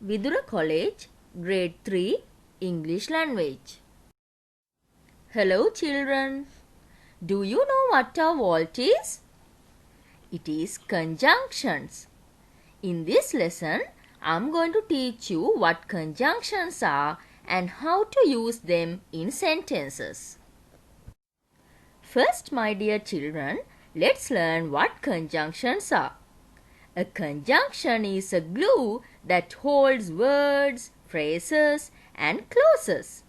Vidura College, Grade 3, English Language. Hello children. Do you know what a vault is? It is conjunctions. In this lesson, I am going to teach you what conjunctions are and how to use them in sentences. First, my dear children, let's learn what conjunctions are. A conjunction is a glue that holds words, phrases, and clauses.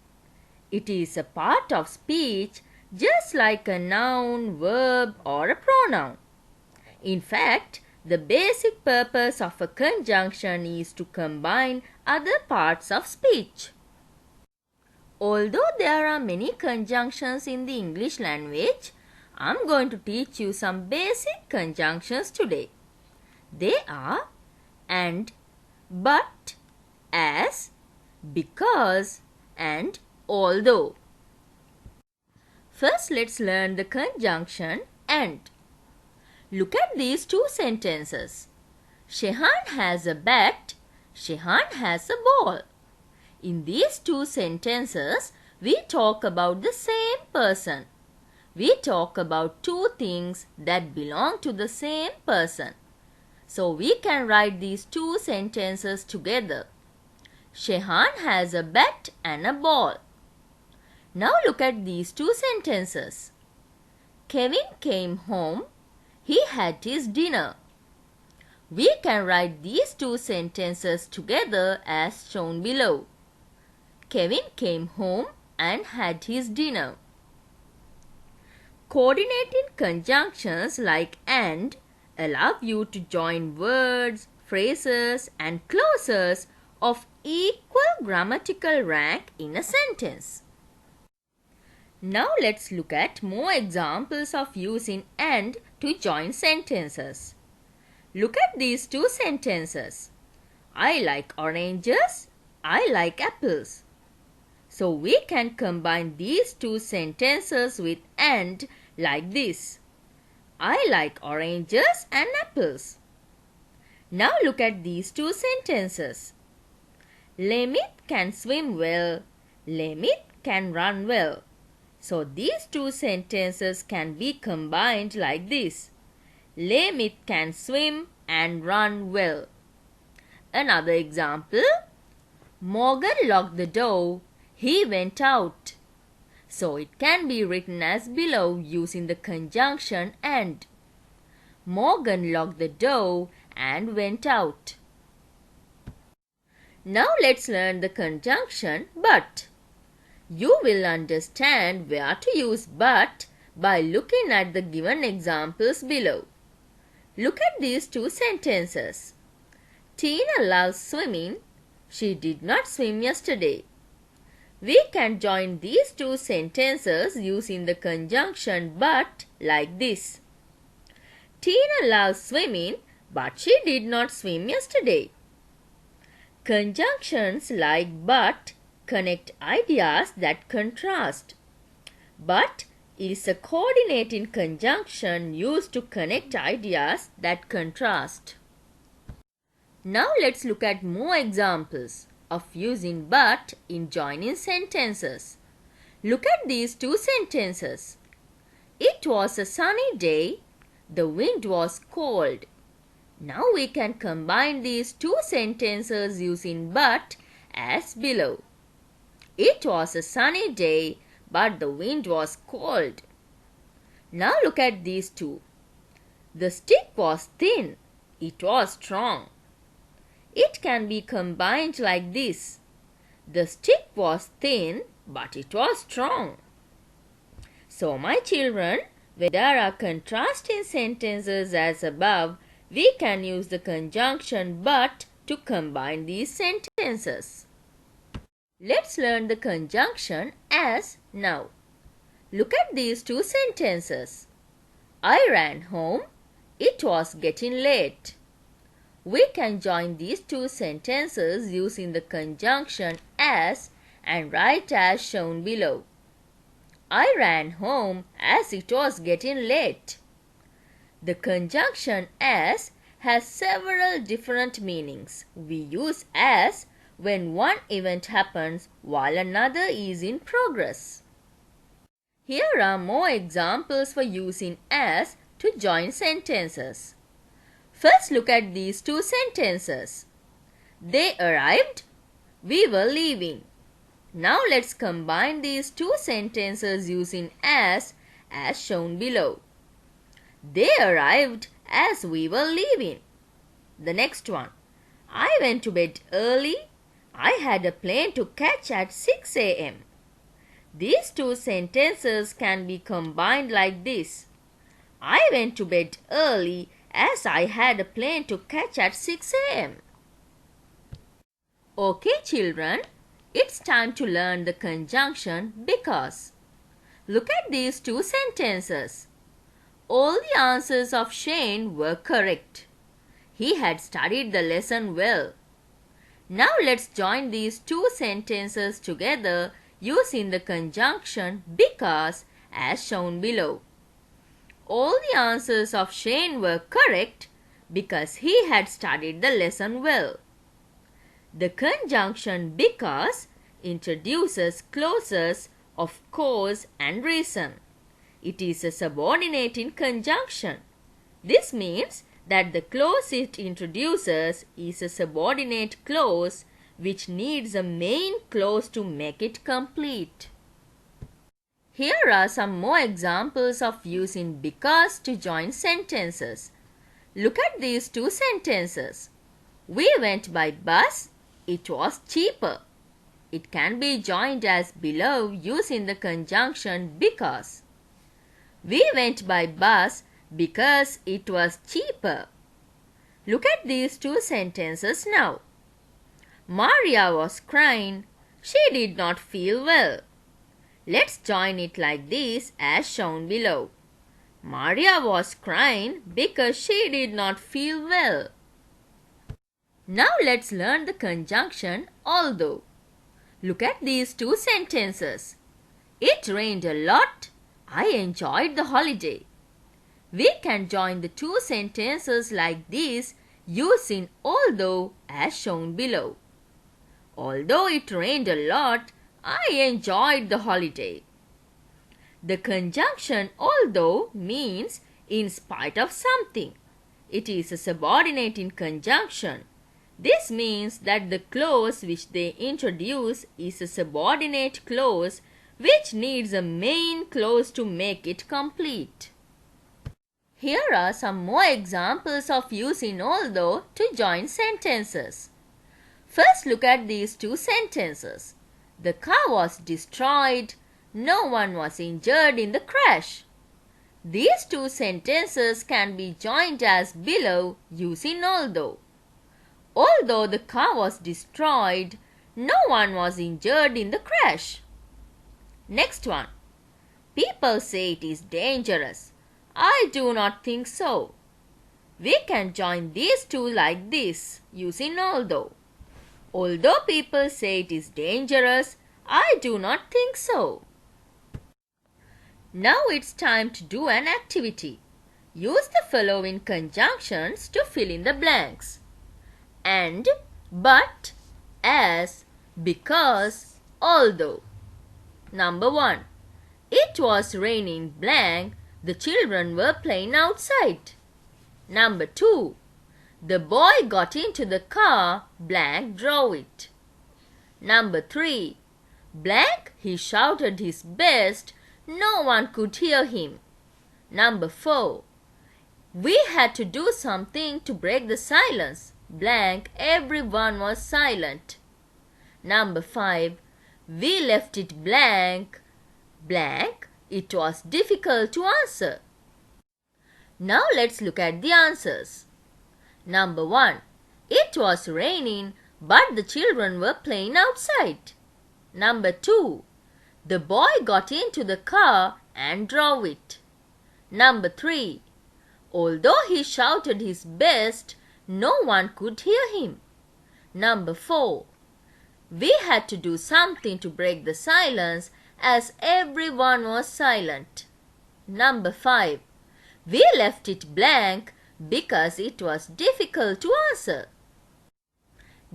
It is a part of speech just like a noun, verb, or a pronoun. In fact, the basic purpose of a conjunction is to combine other parts of speech. Although there are many conjunctions in the English language, I am going to teach you some basic conjunctions today. They are and, but, as, because, and although. First, let's learn the conjunction and. Look at these two sentences. Shehan has a bat. Shehan has a ball. In these two sentences, we talk about the same person. We talk about two things that belong to the same person. So we can write these two sentences together. Shehan has a bat and a ball. Now look at these two sentences. Kevin came home. He had his dinner. We can write these two sentences together as shown below. Kevin came home and had his dinner. Coordinating conjunctions like and allow you to join words, phrases, and clauses of equal grammatical rank in a sentence. Now let's look at more examples of using and to join sentences. Look at these two sentences. I like oranges. I like apples. So we can combine these two sentences with and like this. I like oranges and apples. Now look at these two sentences. Lemit can swim well. Lemit can run well. So these two sentences can be combined like this. Lemit can swim and run well. Another example. Morgan locked the door. He went out. So it can be written as below using the conjunction and. Morgan locked the door and went out. Now let's learn the conjunction but. You will understand where to use but by looking at the given examples below. Look at these two sentences. Tina loves swimming. She did not swim yesterday. We can join these two sentences using the conjunction but like this. Tina loves swimming, but she did not swim yesterday. Conjunctions like but connect ideas that contrast. But is a coordinating conjunction used to connect ideas that contrast. Now let's look at more examples of using but in joining sentences. Look at these two sentences. It was a sunny day. The wind was cold. Now we can combine these two sentences using but as below. It was a sunny day, but the wind was cold. Now look at these two. The stick was thin. It was strong. It can be combined like this. The stick was thin, but it was strong. So my children, when there are contrasting sentences as above, we can use the conjunction but to combine these sentences. Let's learn the conjunction as now. Look at these two sentences. I ran home. It was getting late. We can join these two sentences using the conjunction as and write as shown below. I ran home as it was getting late. The conjunction as has several different meanings. We use as when one event happens while another is in progress. Here are more examples for using as to join sentences. First, look at these two sentences. They arrived, we were leaving. Now let's combine these two sentences using as shown below. They arrived as we were leaving. The next one. I went to bed early. I had a plane to catch at 6 a.m. These two sentences can be combined like this. I went to bed early as I had a plane to catch at 6 a.m. Okay, children, it's time to learn the conjunction because. Look at these two sentences. All the answers of Shane were correct. He had studied the lesson well. Now let's join these two sentences together using the conjunction because as shown below. All the answers of Shane were correct because he had studied the lesson well. The conjunction because introduces clauses of cause and reason. It is a subordinating conjunction. This means that the clause it introduces is a subordinate clause which needs a main clause to make it complete. Here are some more examples of using because to join sentences. Look at these two sentences. We went by bus. It was cheaper. It can be joined as below using the conjunction because. We went by bus because it was cheaper. Look at these two sentences now. Maria was crying. She did not feel well. Let's join it like this as shown below. Maria was crying because she did not feel well. Now let's learn the conjunction although. Look at these two sentences. It rained a lot. I enjoyed the holiday. We can join the two sentences like this using although as shown below. Although it rained a lot, I enjoyed the holiday. The conjunction although means in spite of something. It is a subordinating conjunction. This means that the clause which they introduce is a subordinate clause which needs a main clause to make it complete. Here are some more examples of using although to join sentences. First, look at these two sentences. The car was destroyed. No one was injured in the crash. These two sentences can be joined as below using although. Although the car was destroyed, no one was injured in the crash. Next one. People say it is dangerous. I do not think so. We can join these two like this using although. Although people say it is dangerous, I do not think so. Now it's time to do an activity. Use the following conjunctions to fill in the blanks. And, but, as, because, although. Number 1. It was raining blank. The children were playing outside. Number 2. The boy got into the car, blank drove it. Number 3. Blank, he shouted his best, no one could hear him. Number 4. We had to do something to break the silence, blank, everyone was silent. Number 5. We left it blank, blank, it was difficult to answer. Now let's look at the answers. Number 1. It was raining, but the children were playing outside. Number 2. The boy got into the car and drove it. Number 3. Although he shouted his best, no one could hear him. Number 4. We had to do something to break the silence as everyone was silent. Number 5. We left it blank. because it was difficult to answer.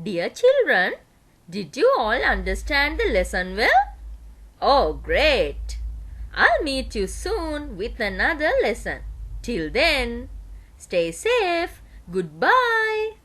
Dear children, did you all understand the lesson well? Oh, great! I'll meet you soon with another lesson. Till then, stay safe. Goodbye.